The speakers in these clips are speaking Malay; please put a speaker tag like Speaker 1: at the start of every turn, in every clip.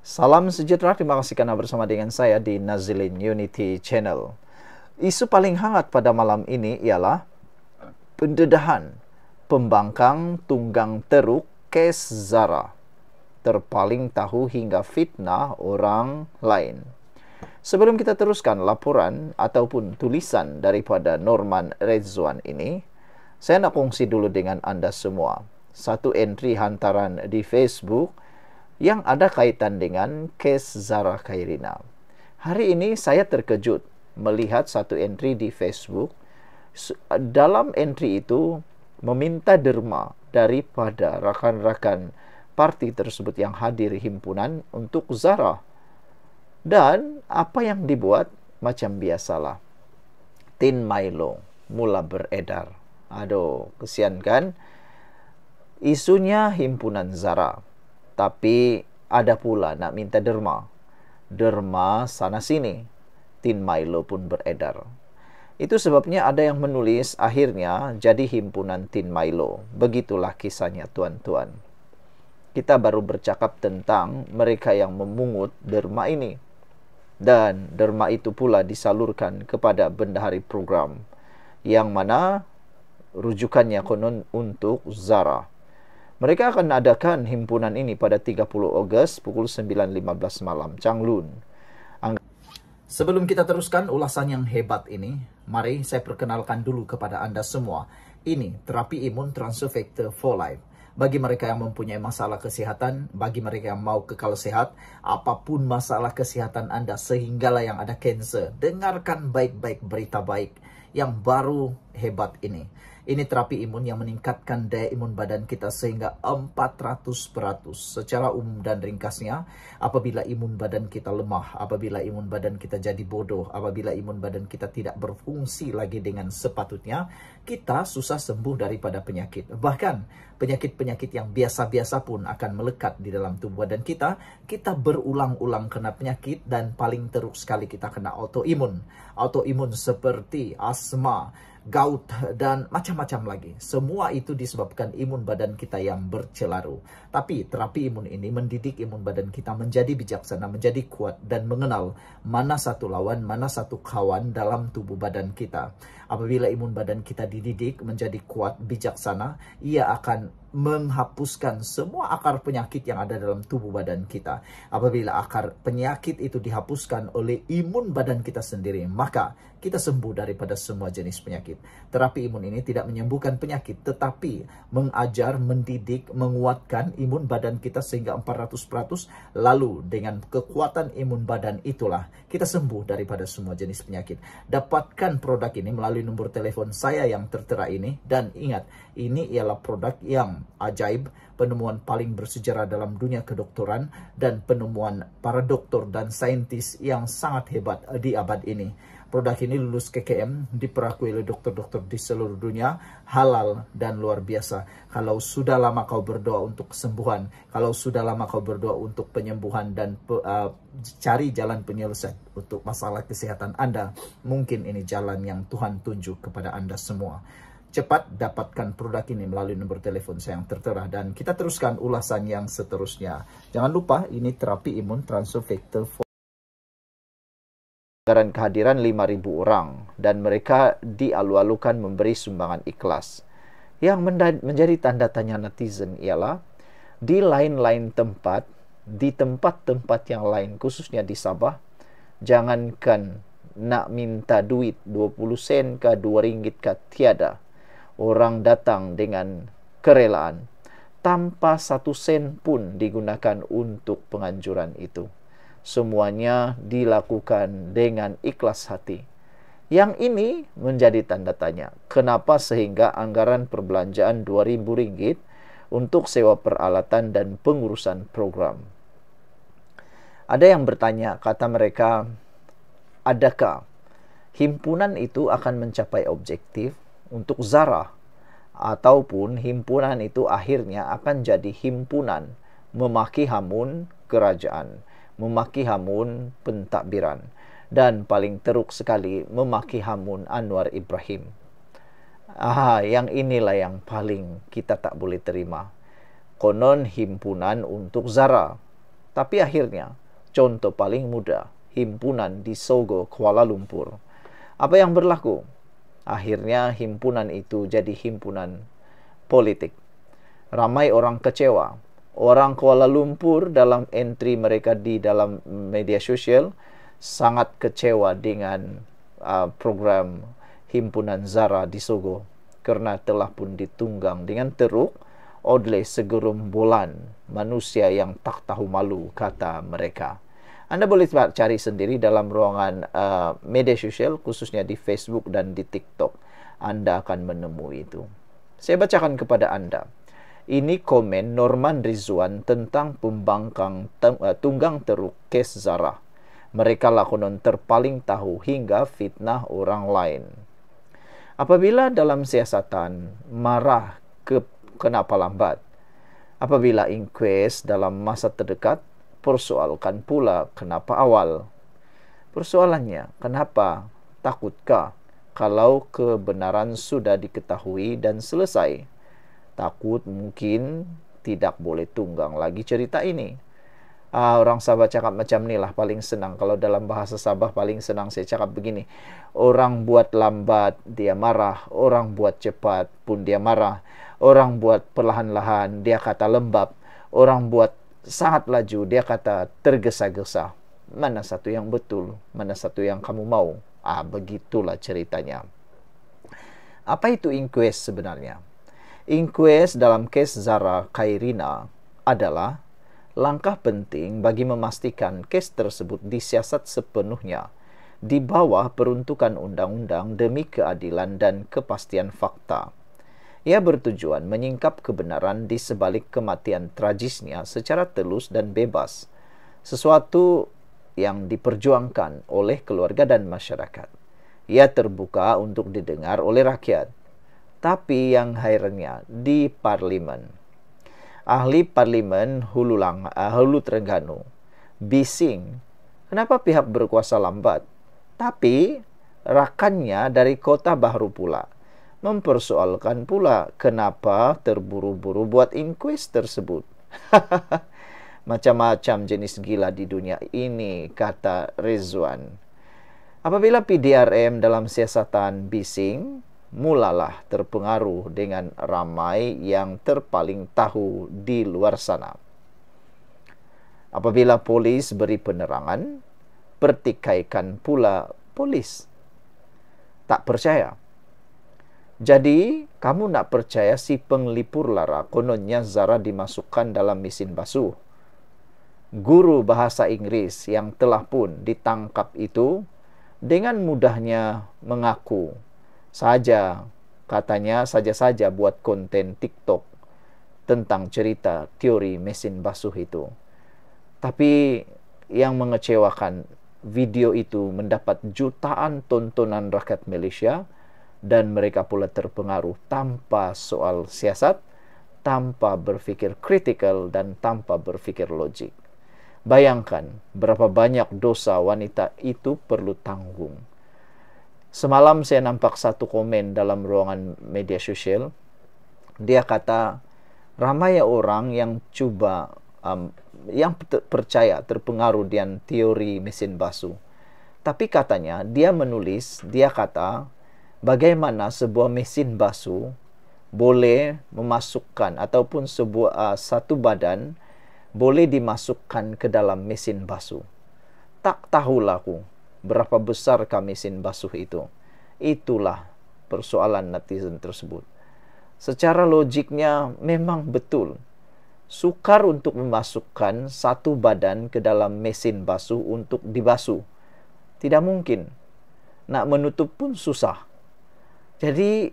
Speaker 1: Salam sejahtera, terima kasih karena bersama dengan saya di Nazilin Unity Channel. Isu paling hangat pada malam ini ialah pendedahan pembangkang tunggang teruk kes Zara. Terpaling tahu hingga fitnah orang lain. Sebelum kita teruskan laporan ataupun tulisan daripada Norman Redzwan ini, saya nak kongsi dulu dengan anda semua satu entry hantaran di Facebook yang ada kaitan dengan kes Zara Khairina. Hari ini saya terkejut melihat satu entry di Facebook. Dalam entry itu meminta derma daripada rakan-rakan parti tersebut yang hadir himpunan untuk Zara. Dan apa yang dibuat macam biasalah. Tin Milo mula beredar. Aduh, kesian kan? Isunya himpunan Zara. Tapi ada pula nak minta derma. Derma sana-sini. Tin Milo pun beredar. Itu sebabnya ada yang menulis akhirnya jadi himpunan Tin Milo. Begitulah kisahnya tuan-tuan. Kita baru bercakap tentang mereka yang memungut derma ini. Dan derma itu pula disalurkan kepada bendahari program. Yang mana rujukannya konon untuk Zara. Mereka akan adakan himpunan ini pada 30 Ogos pukul 9.15 malam, Changlun. Sebelum kita teruskan ulasan yang hebat ini, mari saya perkenalkan dulu kepada anda semua. Ini terapi imun transfer factor for life. Bagi mereka yang mempunyai masalah kesehatan, bagi mereka yang mau kekal sehat, apapun masalah kesehatan anda, sehinggalah yang ada kanser, dengarkan baik-baik berita baik yang baru hebat ini. Ini terapi imun yang meningkatkan daya imun badan kita sehingga 400%. Secara umum dan ringkasnya, apabila imun badan kita lemah, apabila imun badan kita jadi bodoh, apabila imun badan kita tidak berfungsi lagi dengan sepatutnya, kita susah sembuh daripada penyakit. Bahkan penyakit-penyakit yang biasa-biasa pun akan melekat di dalam tubuh badan kita. Kita berulang-ulang kena penyakit dan paling teruk sekali kita kena autoimun. Autoimun seperti asma, gout, dan macam-macam lagi. Semua itu disebabkan imun badan kita yang bercelaru. Tapi terapi imun ini mendidik imun badan kita menjadi bijaksana, menjadi kuat, dan mengenal mana satu lawan, mana satu kawan dalam tubuh badan kita. Apabila imun badan kita dididik menjadi kuat, bijaksana, ia akan menghapuskan semua akar penyakit yang ada dalam tubuh badan kita. Apabila akar penyakit itu dihapuskan oleh imun badan kita sendiri, maka kita sembuh daripada semua jenis penyakit. Terapi imun ini tidak menyembuhkan penyakit, tetapi mengajar, mendidik, menguatkan imun badan kita sehingga 400%. Lalu dengan kekuatan imun badan itulah kita sembuh daripada semua jenis penyakit. Dapatkan produk ini melalui nomor telepon saya yang tertera ini. Dan ingat, ini ialah produk yang ajaib, penemuan paling bersejarah dalam dunia kedokteran, dan penemuan para doktor dan saintis yang sangat hebat di abad ini. Produk ini lulus KKM, diperakui oleh dokter-dokter di seluruh dunia, halal dan luar biasa. Kalau sudah lama kau berdoa untuk kesembuhan, kalau sudah lama kau berdoa untuk penyembuhan dan cari jalan penyelesaian untuk masalah kesehatan anda, mungkin ini jalan yang Tuhan tunjuk kepada anda semua. Cepat dapatkan produk ini melalui nomor telepon saya yang tertera. Dan kita teruskan ulasan yang seterusnya. Jangan lupa, ini terapi imun transfer factor anggaran kehadiran 5.000 orang. Dan mereka dialu-alukan memberi sumbangan ikhlas. Yang menjadi tanda tanya netizen ialah, di lain-lain tempat, di tempat-tempat yang lain, khususnya di Sabah, jangankan nak minta duit 20 sen ke 2 ringgit ke tiada. Orang datang dengan kerelaan tanpa 1 sen pun digunakan untuk penganjuran itu. Semuanya dilakukan dengan ikhlas hati. Yang ini menjadi tanda tanya. Kenapa sehingga anggaran perbelanjaan 2.000 ringgit untuk sewa peralatan dan pengurusan program? Ada yang bertanya, kata mereka, adakah himpunan itu akan mencapai objektif untuk Zara, ataupun himpunan itu akhirnya akan jadi himpunan memaki hamun kerajaan, memaki hamun pentadbiran, dan paling teruk sekali memaki hamun Anwar Ibrahim. Yang inilah yang paling kita tak boleh terima. Konon himpunan untuk Zara, Tapi akhirnya, contoh paling mudah, himpunan di Sogo, Kuala Lumpur. Apa yang berlaku? Akhirnya himpunan itu jadi himpunan politik. Ramai orang kecewa. Orang Kuala Lumpur dalam entry mereka di dalam media sosial sangat kecewa dengan program himpunan Zara di Sogo karena telah pun ditunggang dengan teruk oleh segerombolan manusia yang tak tahu malu, kata mereka. Anda boleh cari sendiri dalam ruangan media sosial, khususnya di Facebook dan di TikTok. Anda akan menemui itu. Saya bacakan kepada Anda. Ini komen Norman Rizwan tentang pembangkang tunggang teruk kes Zara. Mereka lah konon terpaling tahu hingga fitnah orang lain. Apabila dalam siasatan marah kenapa lambat? Apabila inquest dalam masa terdekat, persoalkan pula kenapa awal. Persoalannya, kenapa takutkah kalau kebenaran sudah diketahui dan selesai? Takut mungkin tidak boleh tunggang lagi cerita ini. Orang Sabah cakap macam ni lah paling senang. Kalau dalam bahasa Sabah paling senang saya cakap begini. Orang buat lambat dia marah, orang buat cepat pun dia marah. Orang buat perlahan-lahan dia kata lembab. Orang buat sangat laju dia kata tergesa-gesa. Mana satu yang betul, mana satu yang kamu mau? Begitulah ceritanya. Apa itu inquest sebenarnya? Inquest dalam kes Zara Khairina adalah langkah penting bagi memastikan kes tersebut disiasat sepenuhnya di bawah peruntukan undang-undang demi keadilan dan kepastian fakta. Ia bertujuan menyingkap kebenaran di sebalik kematian tragisnya secara telus dan bebas, sesuatu yang diperjuangkan oleh keluarga dan masyarakat. Ia terbuka untuk didengar oleh rakyat. Tapi yang herannya di parlimen, ahli parlimen Hulu Terengganu bising, kenapa pihak berkuasa lambat? Tapi rakannya dari Kota Bahru pula mempersoalkan pula kenapa terburu-buru buat inquest tersebut. Macam-macam jenis gila di dunia ini, kata Rizwan. Apabila PDRM dalam siasatan bising, mulalah terpengaruh dengan ramai yang terpaling tahu di luar sana. Apabila polis beri penerangan, pertikaikan pula polis. Tak percaya. Jadi, kamu nak percaya si penglipur lara kononnya Zara dimasukkan dalam mesin basuh. Guru bahasa Inggris yang telah pun ditangkap itu dengan mudahnya mengaku katanya saja buat konten TikTok tentang cerita teori mesin basuh itu. Tapi yang mengecewakan, video itu mendapat jutaan tontonan rakyat Malaysia dan mereka pula terpengaruh tanpa soal siasat, tanpa berfikir kritikal dan tanpa berfikir logik. Bayangkan berapa banyak dosa wanita itu perlu tanggung. Semalam saya nampak satu komen dalam ruangan media sosial. Dia kata, ramai orang yang yang percaya, terpengaruh dengan teori mesin basuh. Tapi katanya, dia kata, bagaimana sebuah mesin basuh boleh memasukkan, ataupun satu badan boleh dimasukkan ke dalam mesin basuh. Tak tahulah aku berapa besarkah mesin basuh itu. Itulah persoalan netizen tersebut. Secara logiknya memang betul. Sukar untuk memasukkan satu badan ke dalam mesin basuh untuk dibasuh. Tidak mungkin. Nak menutup pun susah. Jadi,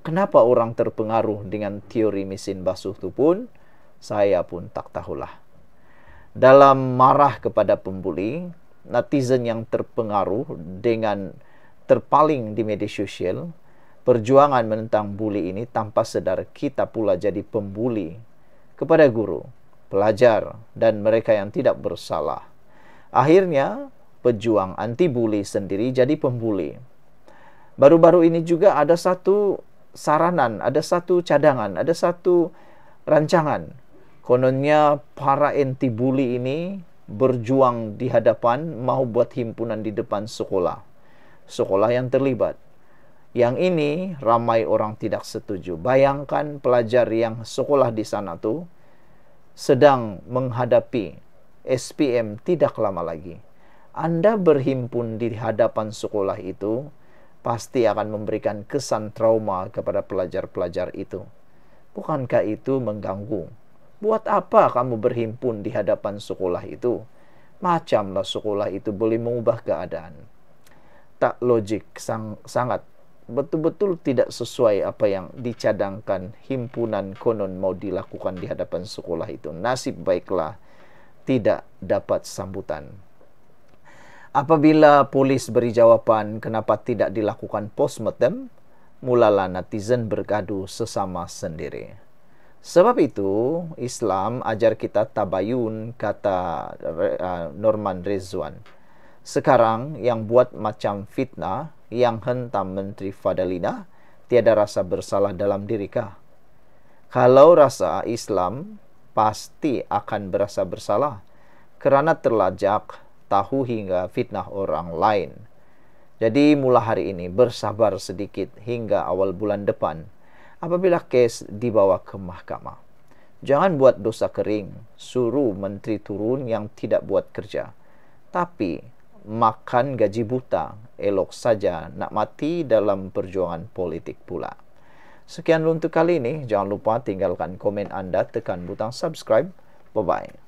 Speaker 1: kenapa orang terpengaruh dengan teori mesin basuh itu pun, saya pun tak tahulah. Dalam marah kepada pembuli, netizen yang terpengaruh dengan terpaling di media sosial, perjuangan menentang buli ini tanpa sedar kita pula jadi pembuli kepada guru, pelajar, dan mereka yang tidak bersalah. Akhirnya, pejuang anti buli sendiri jadi pembuli. Baru-baru ini juga ada satu saranan, ada satu cadangan, ada satu rancangan Kononnya para anti bully ini berjuang di hadapan, mau buat himpunan di depan sekolah. Sekolah yang terlibat. Yang ini ramai orang tidak setuju. Bayangkan pelajar yang sekolah di sana tuh sedang menghadapi SPM tidak lama lagi. Anda berhimpun di hadapan sekolah itu pasti akan memberikan kesan trauma kepada pelajar-pelajar itu. Bukankah itu mengganggu? Buat apa kamu berhimpun di hadapan sekolah itu? Macamlah sekolah itu boleh mengubah keadaan. Tak logik, sangat betul-betul tidak sesuai apa yang dicadangkan himpunan konon mau dilakukan di hadapan sekolah itu. Nasib baiklah tidak dapat sambutan. Apabila polis beri jawaban kenapa tidak dilakukan postmortem, mulalah netizen bergaduh sesama sendiri. Sebab itu, Islam ajar kita tabayun, kata Norman Rizwan. Sekarang yang buat macam fitnah, yang hentam Menteri Fadalina, tiada rasa bersalah dalam dirikah? Kalau rasa Islam, pasti akan berasa bersalah, kerana terlajak tahu hingga fitnah orang lain. Jadi mula hari ini bersabar sedikit hingga awal bulan depan, apabila kes dibawa ke mahkamah. Jangan buat dosa kering, suruh menteri turun yang tidak buat kerja. Tapi makan gaji buta, elok saja nak mati dalam perjuangan politik pula. Sekian untuk kali ini, jangan lupa tinggalkan komen Anda, tekan butang subscribe. Bye-bye.